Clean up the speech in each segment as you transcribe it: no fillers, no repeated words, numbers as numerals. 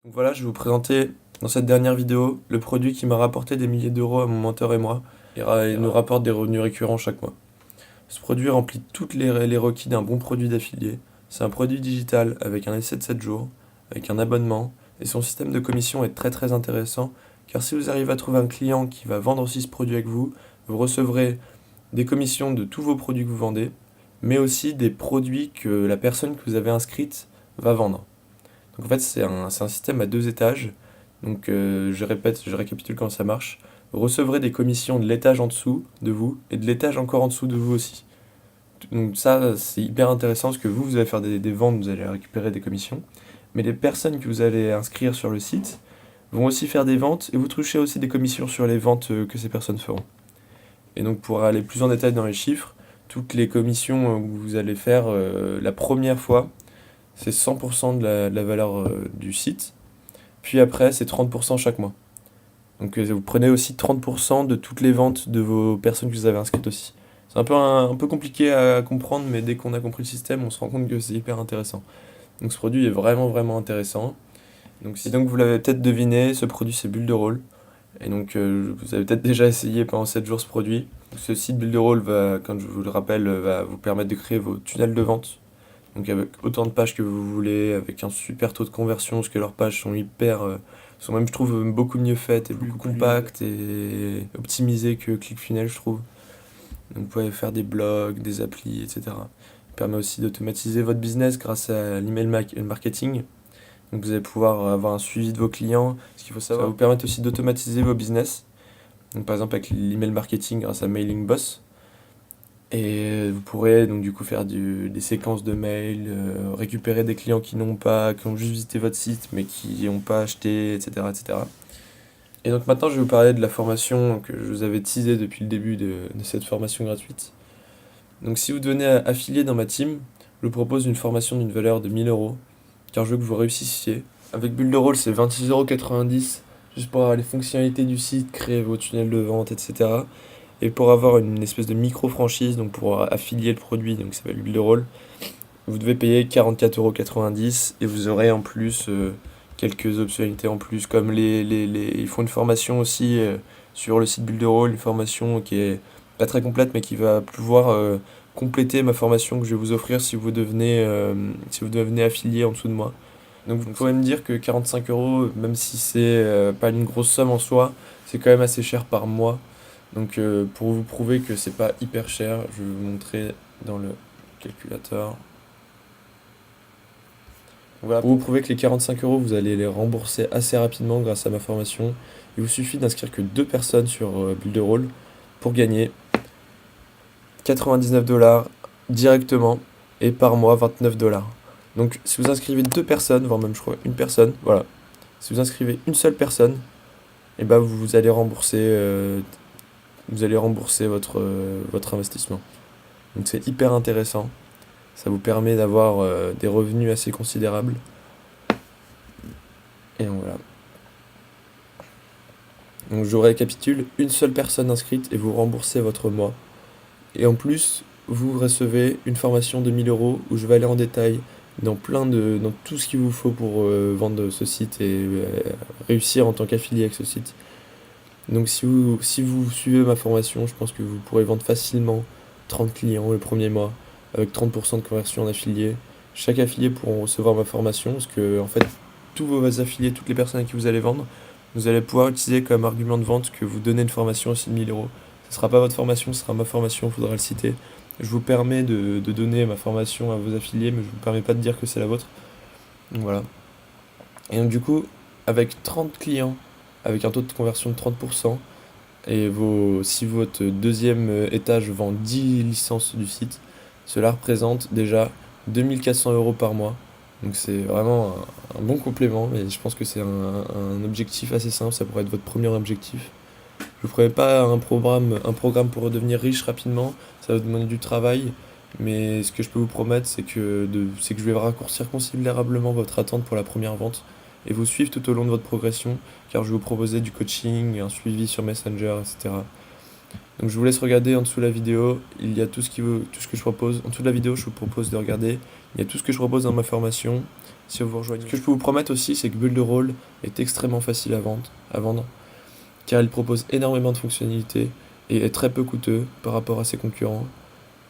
Donc voilà, je vais vous présenter dans cette dernière vidéo le produit qui m'a rapporté des milliers d'euros à mon mentor et moi. Il nous rapporte des revenus récurrents chaque mois. Ce produit remplit toutes les requis d'un bon produit d'affilié. C'est un produit digital avec un essai de 7 jours, avec un abonnement, et son système de commission est très très intéressant, car si vous arrivez à trouver un client qui va vendre aussi ce produit avec vous, vous recevrez des commissions de tous vos produits que vous vendez, mais aussi des produits que la personne que vous avez inscrite va vendre. Donc en fait, c'est un système à deux étages. Donc je répète, je récapitule comment ça marche. Vous recevrez des commissions de l'étage en dessous de vous et de l'étage encore en dessous de vous aussi. Donc ça, c'est hyper intéressant parce que vous allez faire des ventes, vous allez récupérer des commissions. Mais les personnes que vous allez inscrire sur le site vont aussi faire des ventes et vous touchez aussi des commissions sur les ventes que ces personnes feront. Et donc pour aller plus en détail dans les chiffres, toutes les commissions que vous allez faire la première fois, c'est 100% de la valeur du site. Puis après, c'est 30% chaque mois. Donc vous prenez aussi 30% de toutes les ventes de vos personnes que vous avez inscrites aussi. C'est un peu compliqué à comprendre, mais dès qu'on a compris le système, on se rend compte que c'est hyper intéressant. Donc ce produit est vraiment vraiment intéressant. Donc vous l'avez peut-être deviné, ce produit c'est Builderall. Et donc vous avez peut-être déjà essayé pendant 7 jours ce produit. Ce site Builderall va, comme je vous le rappelle, va vous permettre de créer vos tunnels de vente. Donc avec autant de pages que vous voulez, avec un super taux de conversion, parce que leurs pages sont sont même je trouve beaucoup mieux faites et beaucoup compactes et optimisées que ClickFunnels je trouve. Donc vous pouvez faire des blogs, des applis, etc. Ça permet aussi d'automatiser votre business grâce à l'email marketing. Donc vous allez pouvoir avoir un suivi de vos clients. Ce qu'il faut savoir, ça va vous permettre aussi d'automatiser vos business. Donc par exemple avec l'email marketing grâce à Mailing Boss. Et vous pourrez donc du coup faire des séquences de mails, récupérer des clients qui ont juste visité votre site mais qui n'ont pas acheté, etc., etc. Et donc maintenant je vais vous parler de la formation que je vous avais teasé depuis le début de cette formation gratuite. Donc si vous devenez affilié dans ma team, je vous propose une formation d'une valeur de 1000 euros, car je veux que vous réussissiez. Avec Builderall c'est 26,90 € juste pour avoir les fonctionnalités du site, créer vos tunnels de vente, etc. Et pour avoir une espèce de micro-franchise, donc pour affilier le produit, donc ça s'appelle Builderall, vous devez payer 44,90 € et vous aurez en plus quelques optionnalités en plus, comme ils font une formation aussi sur le site Builderall, une formation qui est pas très complète mais qui va pouvoir compléter ma formation que je vais vous offrir si vous devenez affilié en dessous de moi. Donc vous pourrez me dire que 45 euros, même si c'est pas une grosse somme en soi, c'est quand même assez cher par mois. Donc pour vous prouver que c'est pas hyper cher, je vais vous montrer dans le calculateur. Donc voilà, pour vous prouver que les 45 euros, vous allez les rembourser assez rapidement grâce à ma formation. Il vous suffit d'inscrire que 2 personnes sur Builderall pour gagner 99 $ directement et par mois 29 $. Donc si vous inscrivez 2 personnes, voire même je crois une personne, voilà. Si vous inscrivez une seule personne, et ben vous allez rembourser votre investissement. Donc c'est hyper intéressant. Ça vous permet d'avoir des revenus assez considérables. Et donc voilà. Donc je récapitule, une seule personne inscrite et vous remboursez votre mois. Et en plus, vous recevez une formation de 1000 euros où je vais aller en détail dans tout ce qu'il vous faut pour vendre ce site et réussir en tant qu'affilié avec ce site. Donc si vous suivez ma formation, je pense que vous pourrez vendre facilement 30 clients le premier mois avec 30% de conversion en affilié. Chaque affilié pourra recevoir ma formation parce que en fait tous vos affiliés, toutes les personnes à qui vous allez vendre, vous allez pouvoir utiliser comme argument de vente que vous donnez une formation aussi de 1000 euros. Ce ne sera pas votre formation, ce sera ma formation, il faudra le citer. Je vous permets de donner ma formation à vos affiliés, mais je ne vous permets pas de dire que c'est la vôtre. Donc voilà. Et donc du coup, avec 30 clients, avec un taux de conversion de 30%, et si votre deuxième étage vend 10 licences du site, cela représente déjà 2400 euros par mois. Donc c'est vraiment un bon complément, mais je pense que c'est un objectif assez simple, ça pourrait être votre premier objectif. Je ne vous promets pas un programme pour devenir riche rapidement, ça va vous demander du travail, mais ce que je peux vous promettre, c'est que je vais raccourcir considérablement votre attente pour la première vente et vous suivre tout au long de votre progression, car je vais vous proposer du coaching, un suivi sur Messenger, etc. Donc je vous laisse regarder en dessous de la vidéo, il y a tout ce que je propose. En dessous de la vidéo, je vous propose de regarder, Il y a tout ce que je propose dans ma formation. Si vous rejoignez. Ce que je peux vous promettre aussi, c'est que Builderall est extrêmement facile à vendre, car il propose énormément de fonctionnalités et est très peu coûteux par rapport à ses concurrents.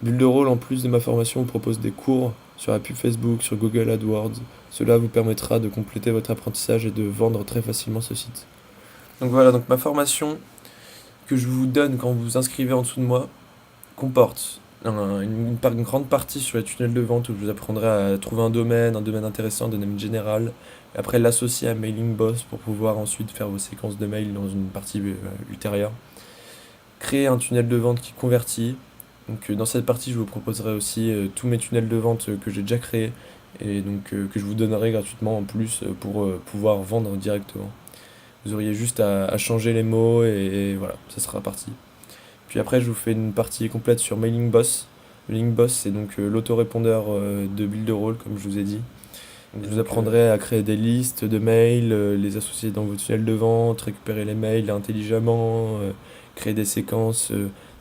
Builderall, en plus de ma formation, vous propose des cours sur la pub Facebook, sur Google AdWords. Cela vous permettra de compléter votre apprentissage et de vendre très facilement ce site. Donc voilà, donc ma formation que je vous donne quand vous vous inscrivez en dessous de moi comporte une grande partie sur les tunnels de vente où je vous apprendrai à trouver un domaine intéressant, un domaine général, et après l'associer à Mailing Boss pour pouvoir ensuite faire vos séquences de mails dans une partie ultérieure. Créer un tunnel de vente qui convertit. Donc dans cette partie, je vous proposerai aussi tous mes tunnels de vente que j'ai déjà créés et donc que je vous donnerai gratuitement en plus pour pouvoir vendre directement. Vous auriez juste à changer les mots et voilà, ça sera parti. Puis après, je vous fais une partie complète sur Mailing Boss. Mailing Boss, c'est donc l'autorépondeur de Builderall, comme je vous ai dit. Donc, je vous apprendrai à créer des listes de mails, les associer dans votre tunnel de vente, récupérer les mails intelligemment, créer des séquences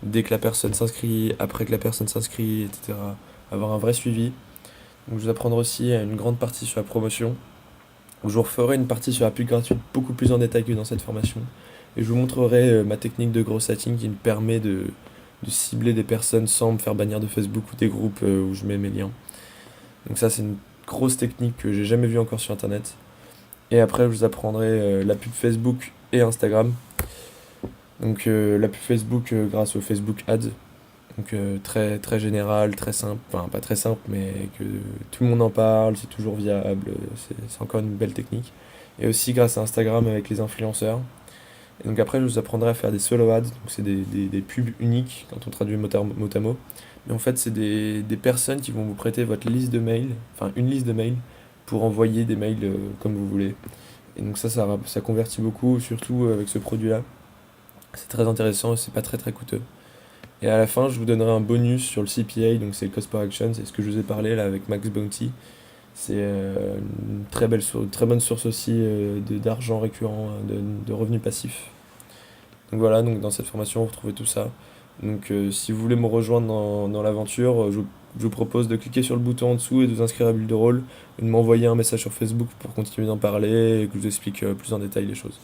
dès que la personne s'inscrit, après que la personne s'inscrit, etc. Avoir un vrai suivi. Donc, je vous apprendrai aussi une grande partie sur la promotion. Je vous referai une partie sur la pub gratuite beaucoup plus en détail que dans cette formation. Et je vous montrerai ma technique de gros setting qui me permet de cibler des personnes sans me faire bannir de Facebook ou des groupes où je mets mes liens. Donc ça, c'est une grosse technique que j'ai jamais vue encore sur Internet. Et après, je vous apprendrai la pub Facebook et Instagram. Donc la pub Facebook grâce au Facebook Ads. Donc très, très général, très simple. Enfin, pas très simple, mais que tout le monde en parle, c'est toujours viable. C'est encore une belle technique. Et aussi grâce à Instagram avec les influenceurs. Et donc après, je vous apprendrai à faire des solo ads, donc c'est des pubs uniques quand on traduit mot à mot. Mais en fait, c'est des personnes qui vont vous prêter votre liste de mails, enfin une liste de mails, pour envoyer des mails comme vous voulez. Et donc ça convertit beaucoup, surtout avec ce produit-là. C'est très intéressant et c'est pas très très coûteux. Et à la fin, je vous donnerai un bonus sur le CPA, donc c'est le Cost per Action, c'est ce que je vous ai parlé là avec Max Bounty. C'est une très bonne source aussi d'argent récurrent, de revenus passifs. Donc voilà, donc dans cette formation, vous retrouvez tout ça. Donc si vous voulez me rejoindre dans l'aventure, je vous propose de cliquer sur le bouton en dessous et de vous inscrire à Builderall et de m'envoyer un message sur Facebook pour continuer d'en parler et que je vous explique plus en détail les choses.